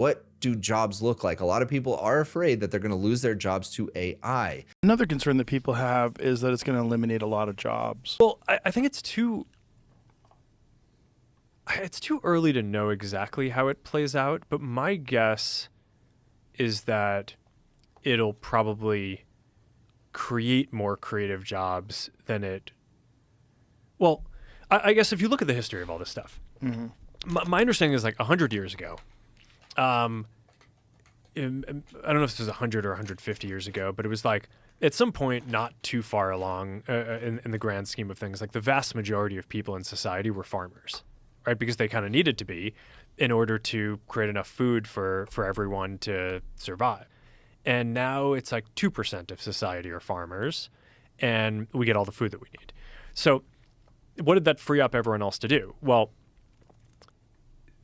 What do jobs look like? A lot of people are afraid that they're going to lose their jobs to AI. Another concern that people have is that it's going to eliminate a lot of jobs. Well, I think it's too early to know exactly how it plays out, but my guess is that it'll probably create more creative jobs than it. Well, I guess if you look at the history of all this stuff, my understanding is like 100 years ago. I don't know if this was 100 or 150 years ago, but it was like at some point not too far along in the grand scheme of things, like the vast majority of people in society were farmers, right? Because they kind of needed to be in order to create enough food for everyone to survive. And now it's like 2% of society are farmers, and we get all the food that we need. So what did that free up everyone else to do? Well,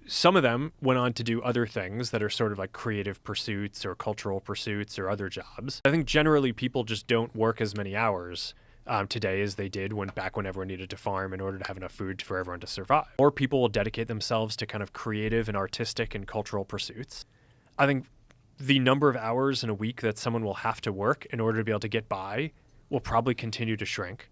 some of them went on to do other things that are sort of like creative pursuits or cultural pursuits or other jobs. I think generally people just don't work as many hours today as they did back when everyone needed to farm in order to have enough food for everyone to survive. More people will dedicate themselves to kind of creative and artistic and cultural pursuits. I think the number of hours in a week that someone will have to work in order to be able to get by will probably continue to shrink.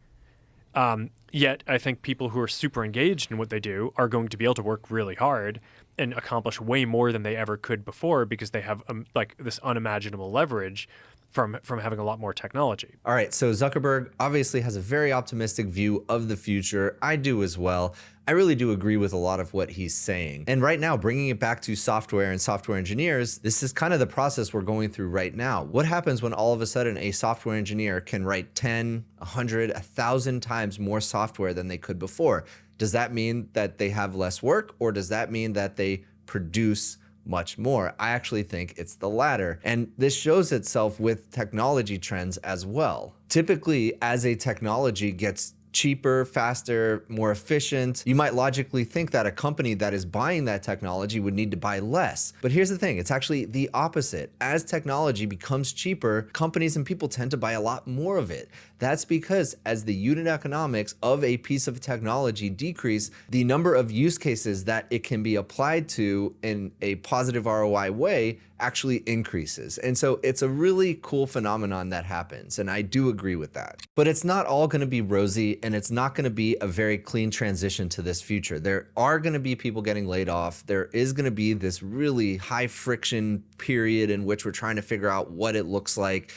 Yet I think people who are super engaged in what they do are going to be able to work really hard and accomplish way more than they ever could before because they have like this unimaginable leverage from having a lot more technology. All right, so Zuckerberg obviously has a very optimistic view of the future. I do as well. I really do agree with a lot of what he's saying. And right now, bringing it back to software and software engineers, this is kind of the process we're going through right now. What happens when all of a sudden a software engineer can write 10, 100, 1,000 times more software than they could before? Does that mean that they have less work, or does that mean that they produce much more? I actually think it's the latter. And this shows itself with technology trends as well. Typically, as a technology gets cheaper, faster, more efficient, you might logically think that a company that is buying that technology would need to buy less. But here's the thing, it's actually the opposite. As technology becomes cheaper, companies and people tend to buy a lot more of it. That's because as the unit economics of a piece of technology decrease, the number of use cases that it can be applied to in a positive ROI way actually increases. And so it's a really cool phenomenon that happens, and I do agree with that. But it's not all going to be rosy, and it's not going to be a very clean transition to this future. There are going to be people getting laid off. There is going to be this really high friction period in which we're trying to figure out what it looks like.